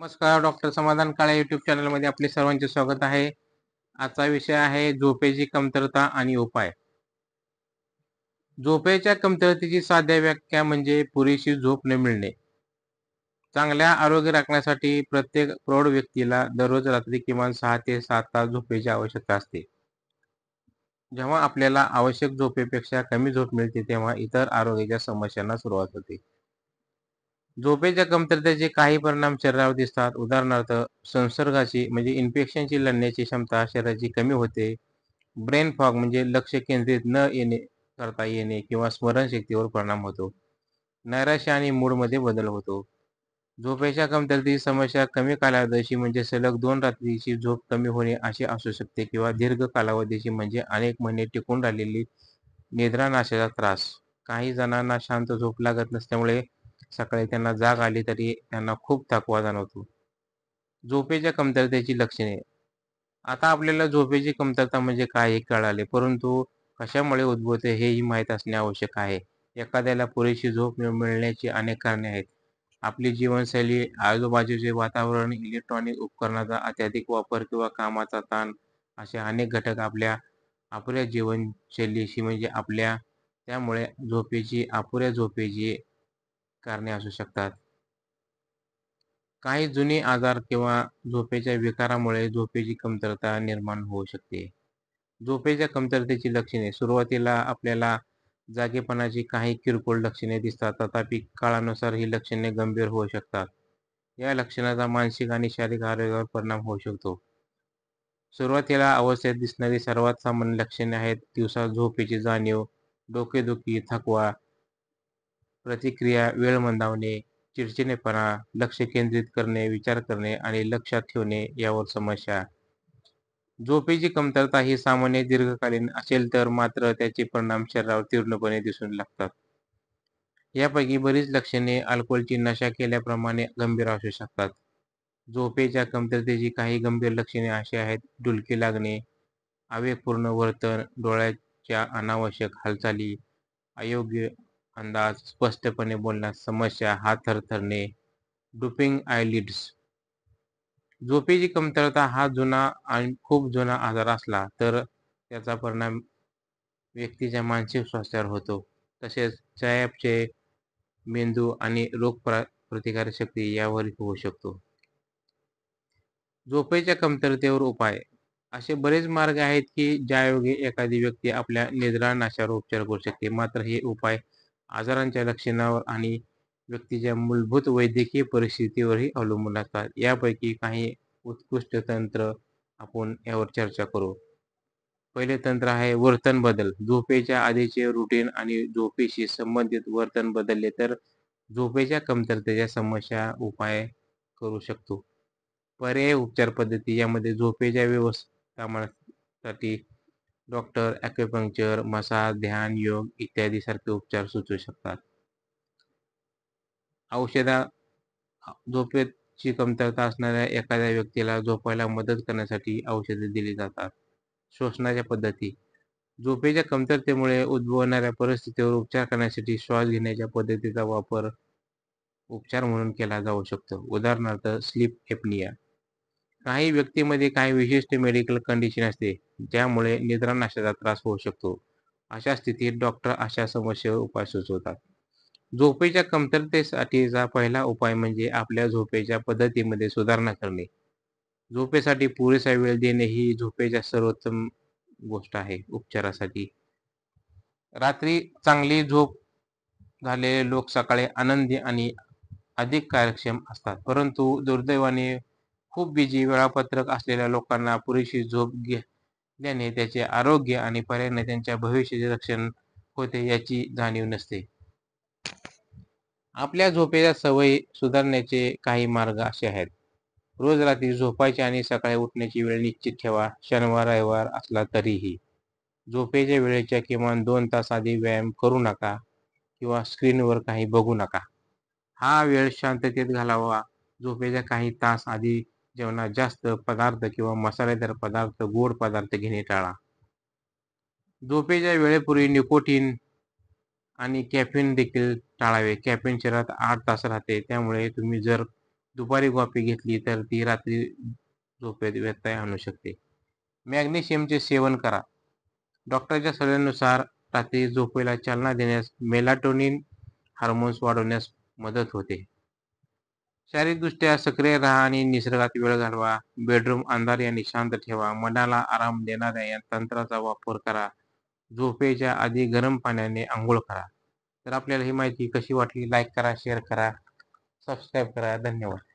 नमस्कार, डॉक्टर समाधान काळे यूट्यूब चॅनलमध्ये आपले सर्वांचे स्वागत आहे. आजचा विषय आहे झोपेची कमतरता आणि उपाय. झोपेच्या कमतरतेची साध्या व्याख्या म्हणजे पुरेशी झोप न मिळणे. चांगल्या आरोग्य राखण्यासाठी प्रत्येक प्रौढ व्यक्तीला दररोज रात्री किमान 6 ते 7 तास झोपेची आवश्यकता असते. जेव्हा आपल्याला आवश्यक झोपेपेक्षा कमी झोप मिळते तेव्हा इतर आरोग्याच्या समस्यांना सुरुवात होते. झोपेच्या कमतरतेचे काही परिणाम शरीरावर दिसतात. उदाहरणार्थ संसर्गाची म्हणजे इन्फेक्शनची लढण्याची क्षमता शरीराची कमी होते. ब्रेन फॉग म्हणजे लक्ष केंद्रित न करता येणे किंवा स्मरणशक्तीवर परिणाम होतो. नैराश्य आणि मूडमध्ये बदल होतो. झोपेच्या कमतरतेची समस्या कमी कालावधीची म्हणजे सलग 2 रात्रीची झोप कमी होणे अशी असू शकते किंवा दीर्घ कालावधीची म्हणजे अनेक महिने टिकून राहिलेली निद्रानाशाचा त्रास. काही जणांना शांत झोप लागत नसल्यामुळे सकाळी त्यांना जाग आली तरी त्यांना खूप थकवा जाणवतो. झोपेच्या कमतरतेची लक्षणे. आता आपल्याला झोपेची कमतरता म्हणजे काय हे कळाले, परंतु कशामुळे उद्भवते हेही माहीत असणे आवश्यक आहे. एखाद्याला पुरेशी झोप न मिळण्याची अनेक कारणे आहेत. आपली जीवनशैली, आजूबाजूचे वातावरण, इलेक्ट्रॉनिक उपकरणाचा अत्याधिक वापर किंवा कामाचा ताण असे अनेक घटक आपल्या अपुऱ्या जीवनशैलीशी म्हणजे त्यामुळे अपुऱ्या झोपेची कारणे असू शकतात. काही जुने आजार किंवा झोपेच्या विकारामुळे झोपेची कमतरता निर्माण होऊ शकते. झोपेच्या कमतरतेची लक्षणे. सुरुवातीला आपल्याला जागेपणाची काही किरकोळ लक्षणे दिसतात, तथापि काळानुसार ही लक्षणे गंभीर होऊ शकतात. या लक्षणाचा मानसिक आणि शारीरिक आरोग्यावर परिणाम होऊ शकतो. सुरुवातीला अवस्थेत दिसणारी सर्वात सामान्य लक्षणे आहेत दिवसा झोपेची जाणीव, डोकेदुखी, थकवा, प्रतिक्रिया, वेळ मंदावणे, चिडचिडेपणा, लक्ष केंद्रित करणे, विचार करणे आणि लक्षात ठेवणे यावर समस्या. झोपेची कमतरता ही सामान्य दीर्घकालीन असेल तर मात्र त्याचे परिणाम शरीरावर तीव्रपणे दिसून लागतात. यापैकी बरीच लक्षणे अल्कोहोलची नशा केल्याप्रमाणे गंभीर असू शकतात. झोपेच्या कमतरतेची काही गंभीर लक्षणे अशी आहेत: डुलकी लागणे, आवेगपूर्ण वर्तन, डोळ्याच्या अनावश्यक हालचाली, अयोग्य अंदाज, स्पष्टपणे बोलण्यास समस्या, हात थरथरणे, ड्रूपिंग आयलिड्स. झोपेची कमतरता हा खूप जुना आजार असला तर त्याचा परिणाम व्यक्तीच्या मानसिक स्वास्थ्यावर होतो. तसेच चयापचय, मेंदू आणि प्रतिकारशक्ती यावरही होऊ शकतो. झोपेच्या कमतरतेवर उपाय. असे बरेच मार्ग आहेत की ज्यायोगे एखादी व्यक्ती आपल्या निद्रानाशावर उपचार करू शकते. मात्र हे उपाय आजारांच्या लक्षणावर आणि व्यक्तीच्या मूलभूत वैद्यकीय परिस्थितीवरही अवलंबून असतात. यापैकी काही उत्कृष्ट तंत्र आपण यावर चर्चा करू. पहिले तंत्र आहे वर्तन बदल. झोपेच्या आधीचे रुटीन आणि झोपेशी संबंधित वर्तन बदलले तर झोपेच्या कमतरतेच्या समस्या उपाय करू शकतो. पर्यायी उपचार पद्धती. यामध्ये झोपेच्या व्यवस्थापनासाठी डॉक्टर, ॲक्युपंक्चर, मसाज, ध्यान, योग इत्यादी सारखे उपचार सुचवू शकतात. झोपेची कमतरता असणाऱ्या एखाद्या व्यक्तीला झोपायला मदत करण्यासाठी औषधे दिली जातात. श्वसनाच्या पद्धती. झोपेच्या कमतरतेमुळे उद्भवणाऱ्या परिस्थितीवर उपचार करण्यासाठी श्वास घेण्याच्या पद्धतीचा वापर उपचार म्हणून केला जाऊ शकतो. उदाहरणार्थ स्लीप एपनिया. काही व्यक्तींमध्ये काही विशिष्ट मेडिकल कंडिशन असते ज्यामुळे निद्रानाशाचा त्रास होऊ शकतो. अशा स्थितीत डॉक्टर अशा समस्येवर उपाय सुचवतात. झोपेच्या कमतरतेसाठीचा पहिला उपाय म्हणजे आपल्या झोपेच्या पद्धतीमध्ये सुधारणा करणे. झोपेसाठी पुरेसा वेळ देणे ही झोपेच्या सर्वोत्तम गोष्ट आहे उपचारासाठी. रात्री चांगली झोप झालेले लोक सकाळी आनंदी आणि अधिक कार्यक्षम असतात. परंतु दुर्दैवाने खूप बिझी वेळापत्रक असलेल्या लोकांना पुरेशी झोप घेतल्याने त्याचे आरोग्य आणि पर्यायाने त्यांच्या भविष्याचे रक्षण होते याची जाणीव नसते. आपल्या झोपेच्या सवयी सुधारण्याचे काही मार्ग असे आहेत. रोज रात्री झोपायची आणि सकाळी उठण्याची वेळ निश्चित ठेवा. शनिवार रविवार असला तरीही. झोपेच्या वेळेच्या किमान 2 तास आधी व्यायाम करू नका किंवा स्क्रीनवर काही बघू नका. हा वेळ शांततेत घालवा. झोपेच्या काही तास आधी जेवणात जास्त पदार्थ किंवा मसालेदार पदार्थ, गोड पदार्थ घेणे टाळा. झोपेच्या वेळेपूर्वी निकोटीन आणि कॅफीन देखील टाळावे. कॅफीन शरीरात 8 तास राहते, त्यामुळे तुम्ही जर दुपारी कॉफी घेतली तर ती रात्री झोपेत व्यत्यय आणू शकते. मॅग्नेशियमचे सेवन करा. डॉक्टरच्या सल्ल्यानुसार रात्री झोपेला चालना देण्यास मेलाटोनिन हार्मोन्स वाढवण्यास मदत होते. शारीरिकदृष्ट्या सक्रिय राहा आणि निसर्गात वेळ घालवा. बेडरूम अंधार आणि शांत ठेवा. मनाला आराम देणाऱ्या या तंत्राचा वापर करा. झोपेच्या आधी गरम पाण्याने अंघोळ करा. तर आपल्याला ही माहिती कशी वाटली? लाईक करा, शेअर करा, सबस्क्राईब करा. धन्यवाद.